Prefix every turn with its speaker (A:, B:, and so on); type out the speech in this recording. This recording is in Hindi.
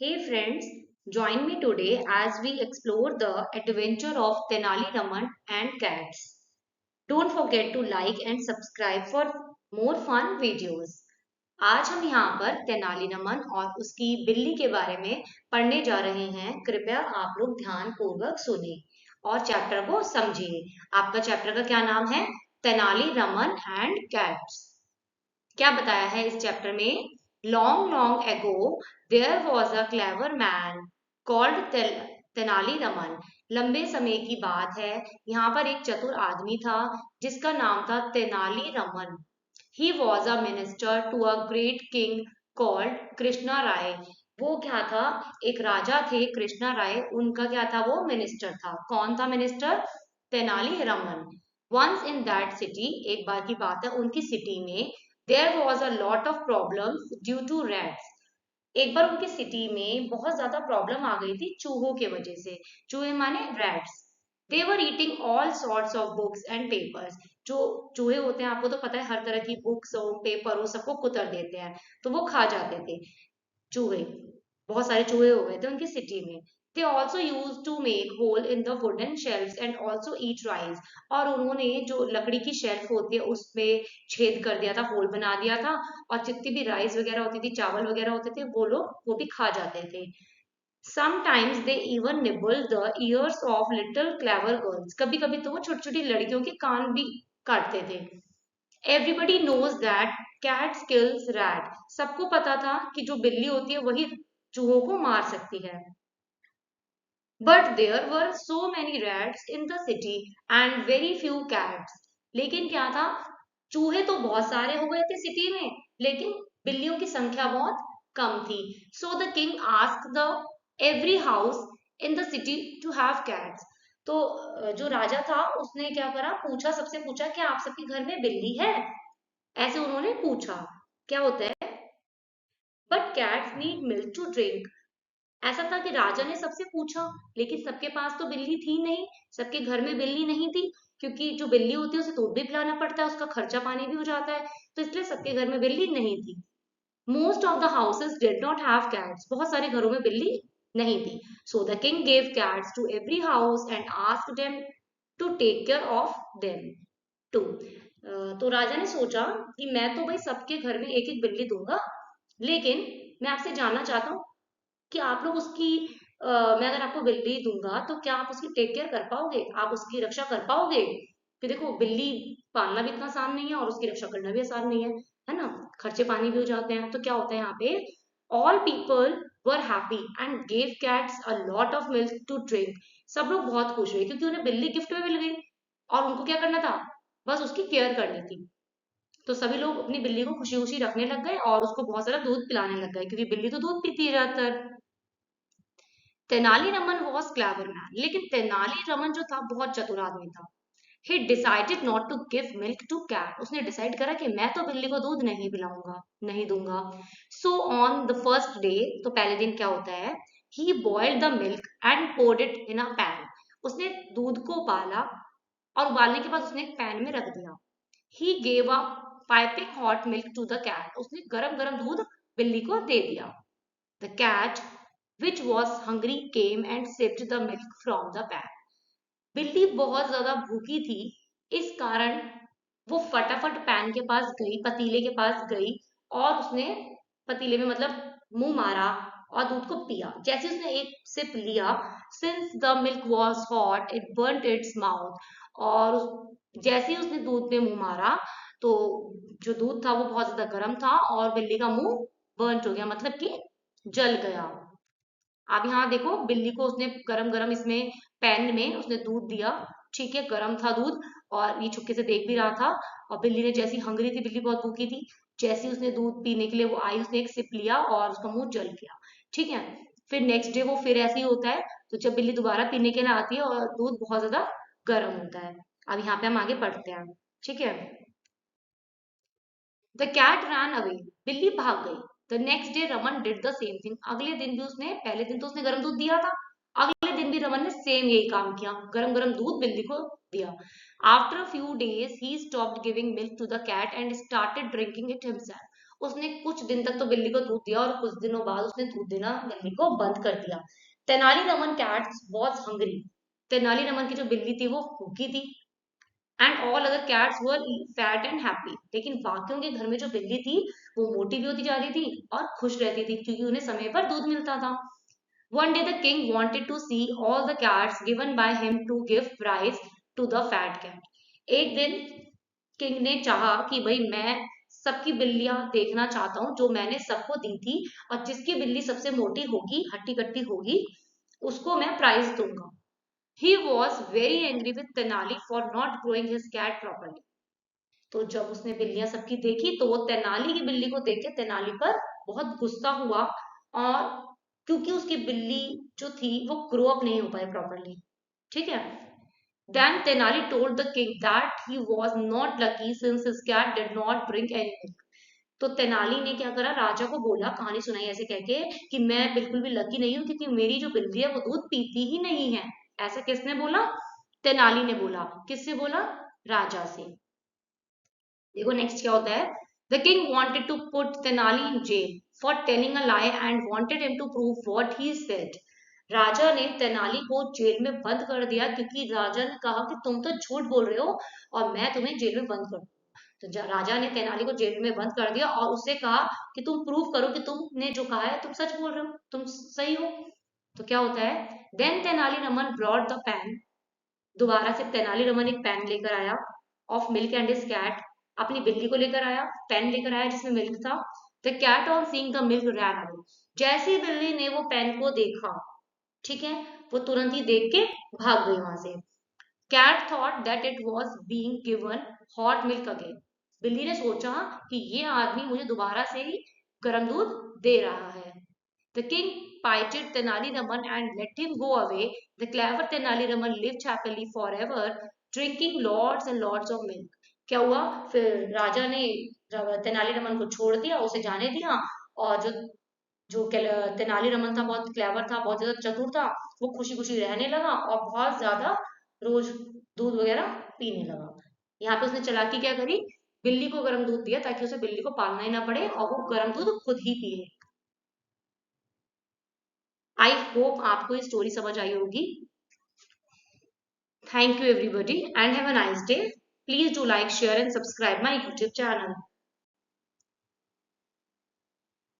A: Hey friends, join me today as we explore the adventure of Tenali Raman and cats. Don't forget to like and subscribe for more fun videos. आज हम यहाँ पर तेनाली रामन और उसकी बिल्ली के बारे में पढ़ने जा रहे हैं। कृपया आप लोग ध्यान पूर्वक सुनिए और चैप्टर को समझिए। आपका चैप्टर का क्या नाम है? Tenali Raman and cats. क्या बताया है इस चैप्टर में? Long long ago there was a clever man called Tenali Raman. लंबे समय की बात है, यहाँ पर एक चतुर आदमी था जिसका नाम था Tenali Raman. He was a minister to a great king called Krishna Raya. वो क्या था? एक राजा थे कृष्णा राय, उनका क्या था? वो मिनिस्टर था। कौन था minister? Tenali Raman. Once in that city, एक बार की बात है उनकी सिटी में, there was a lot of problems due to rats. एक बार उनकी सिटी में बहुत ज्यादा प्रॉब्लम आ गई थी चूहों के वजह से। चूहे माने rats. They were eating all sorts of books and papers. जो चूहे होते हैं, आपको तो पता है, हर तरह की बुक्स हो, पेपर हो, सबको कुतर देते हैं, तो वो खा जाते थे चूहे। बहुत सारे चूहे हो गए थे उनकी सिटी में। They also use to make hole in the wooden shelf and also eat rice. और उन्होंने जो लकड़ी की शेल्फ होती है उसमें छेद कर दिया था, होल बना दिया था, और जितनी भी राइस वगैरह होती थी, चावल वगैरह होते थे, वो लोग वो भी खा जाते थे। Sometimes they even nibble the years of little clever girls. कभी कभी तो वो छोटी छोटी लड़कियों के कान भी काटते थे। Everybody knows that cat kills rat. सबको पता था कि जो बिल्ली होती है वही चूहों को मार सकती है। But there were so many rats in the city and very few cats. लेकिन क्या था? चूहे तो बहुत सारे हो गए थे सिटी में, लेकिन बिल्लियों की संख्या बहुत कम थी। So the king ask the every house in the city to have cats. तो जो राजा था उसने क्या करा? पूछा, सबसे पूछा कि आप सबके घर में बिल्ली है? ऐसे उन्होंने पूछा। क्या होता है? But cats need milk to drink. ऐसा था कि राजा ने सबसे पूछा, लेकिन सबके पास तो बिल्ली थी नहीं, सबके घर में बिल्ली नहीं थी, क्योंकि जो बिल्ली होती है उसे दूध भी पिलाना पड़ता है, उसका खर्चा पानी भी हो जाता है, तो इसलिए सबके घर में बिल्ली नहीं थी। Most of the houses did not have cats. बहुत सारे घरों में बिल्ली नहीं थी। So the king gave cats to every house and asked them to take care of them too. तो राजा ने सोचा कि मैं तो भाई सबके घर में एक एक बिल्ली दूंगा, लेकिन मैं आपसे जानना चाहता हूँ कि आप लोग उसकी मैं अगर आपको बिल्ली दूंगा तो क्या आप उसकी टेक केयर कर पाओगे? आप उसकी रक्षा कर पाओगे? कि देखो, बिल्ली पालना भी इतना आसान नहीं है और उसकी रक्षा करना भी आसान नहीं है ना? खर्चे पानी भी हो जाते हैं। तो क्या होता है यहाँ पे? All people were happy and gave cats a lot of milk to drink. सब लोग बहुत खुश हुए क्योंकि उन्हें बिल्ली गिफ्ट में मिल गई, और उनको क्या करना था? बस उसकी केयर करनी थी। तो सभी लोग अपनी बिल्ली को खुशी खुशी रखने लग गए और उसको बहुत सारा दूध पिलाने लग गए, क्योंकि बिल्ली तो दूध पीती है ज्यादातर। Tenali Raman was clever man. लेकिन तेनाली रमन जो था, बहुत चतुर आदमी था। He decided not to give milk to cat. उसने डिसाइड करा कि मैं तो बिल्ली को दूध नहीं पिलाऊंगा, नहीं दूंगा। So on the first day, तो पहले दिन क्या होता है? He boiled the milk and poured it in a pan. उसने दूध को उबाला, और उबालने के बाद उसने एक पैन में रख दिया। He gave a piping hot milk to the cat. उसने गरम गरम दूध बिल्ली को दे दिया। The cat which was hungry came and sipped the milk from the pan. बिल्ली बहुत ज्यादा भूखी थी, इस कारण वो फटाफट पैन के पास गई, पतीले के पास गई, और उसने पतीले में मतलब मुंह मारा और दूध को पिया। जैसे उसने एक सिप लिया, since the milk was hot it burnt its mouth. और जैसे ही उसने दूध में मुंह मारा, तो जो दूध था वो बहुत ज्यादा गर्म था और बिल्ली का मुंह बर्न्ट हो गया, मतलब कि जल गया। आप यहाँ देखो, बिल्ली को उसने गरम गरम इसमें पैन में उसने दूध दिया। ठीक है, गरम था दूध, और ये छुपके से देख भी रहा था। और बिल्ली ने जैसी हंगरी थी, बिल्ली बहुत भूखी थी, जैसे उसने दूध पीने के लिए वो आई, उसने एक सिप लिया और उसका मुंह जल गया। ठीक है। फिर नेक्स्ट डे वो फिर ऐसे ही होता है। तो जब बिल्ली दोबारा पीने के लिए आती है और दूध बहुत ज्यादा गर्म होता है। अब यहाँ पे हम आगे पढ़ते हैं। ठीक है। The cat ran away. बिल्ली भाग गई। The next day Raman did the same thing. अगले दिन भी उसने, पहले दिन तो उसने गर्म दूध दिया था, अगले दिन भी रमन ने सेम यही काम किया, गरम गरम दूध बिल्ली को दिया। After a few days he stopped giving milk to the cat and started drinking it himself. उसने कुछ दिन तक तो बिल्ली को दूध दिया और कुछ दिनों बाद उसने दूध देना बिल्ली को बंद कर दिया। Tenali Raman cat was hungry. Tenali Raman की जो बिल्ली थी वो भूखी थी। And all other cats were fat and happy. लेकिन बाकियों के घर में जो बिल्ली थी वो मोटी भी होती जा रही थी और खुश रहती थी क्योंकि उन्हें समय पर दूध मिलता था। One day the king wanted to see all the cats given by him to give prize to the fat cat. एक दिन किंग ने चाहा कि भाई मैं सबकी बिल्लियां देखना चाहता हूँ जो मैंने सबको दी थी, और जिसकी बिल्ली सबसे मोटी होगी, हट्टी कट्टी होगी, उसको मैं प्राइज दूंगा। He was very angry with Tenali for not growing his cat properly. तो जब उसने बिल्लियां सबकी देखी तो वो तेनाली की बिल्ली को देख के तेनाली पर बहुत गुस्सा हुआ, और क्योंकि उसकी बिल्ली जो थी वो ग्रो अप नहीं हो पाई प्रॉपरली। ठीक है। Then Tenali told the king that he was not lucky since his cat did not drink any milk. तो तेनाली ने क्या करा, राजा को बोला, कहानी सुनाई ऐसे कह के कि मैं बिल्कुल भी लकी नहीं हूं क्योंकि मेरी जो बिल्ली है वो दूध पीती ही नहीं है। ऐसा किसने बोला? तेनाली ने बोला। किससे बोला? राजा से। देखो नेक्स्ट क्या होता है। The king wanted to put Tenali in jail for telling a lie and wanted him to prove what he said. राजा ने तेनाली को जेल में बंद कर दिया क्योंकि राजा ने कहा कि तुम तो झूठ बोल रहे हो और मैं तुम्हें जेल में बंद कर दूं। तो राजा ने तेनाली को जेल में बंद कर दिया और उससे कहा कि तुम प्रूव करो कि तुमने जो कहा है तुम सच बोल रहे हो, तुम सही हो। तो क्या होता है, then Tenali Raman brought the pan. दोबारा से तेनालीरामन एक पेन लेकर आया of milk and his cat. अपनी बिल्ली को लेकर आया, पेन लेकर आया जिसमें मिल्क था। The cat on seeing the milk ran away. जैसे ही बिल्ली ने वो पेन को देखा, ठीक है, वो तुरंत ही देख के भाग गई वहां से। Cat thought that it was being given hot milk again. बिल्ली ने सोचा कि ये आदमी मुझे दोबारा से ही गर्म दूध दे रहा है। The king pitied Tenali Raman and let him go away. The clever Tenali Raman lived happily forever, drinking lots and lots of milk. क्या हुआ फिर? राजा ने तेनाली रमन को छोड़ दिया, उसे जाने दिया, और जो जो तेनाली रमन था बहुत क्लेवर था, बहुत ज्यादा चतुर था, वो खुशी खुशी रहने लगा और बहुत ज्यादा रोज दूध वगैरह पीने लगा। यहाँ पे उसने चालाकी क्या करी, बिल्ली को गर्म दूध दिया ताकि उसे बिल्ली को पालना ही ना पड़े और वो गर्म दूध खुद ही पिए। आई होप आपको ये स्टोरी समझ आई होगी। Thank you everybody and have a nice day. Please do like share and subscribe my YouTube channel.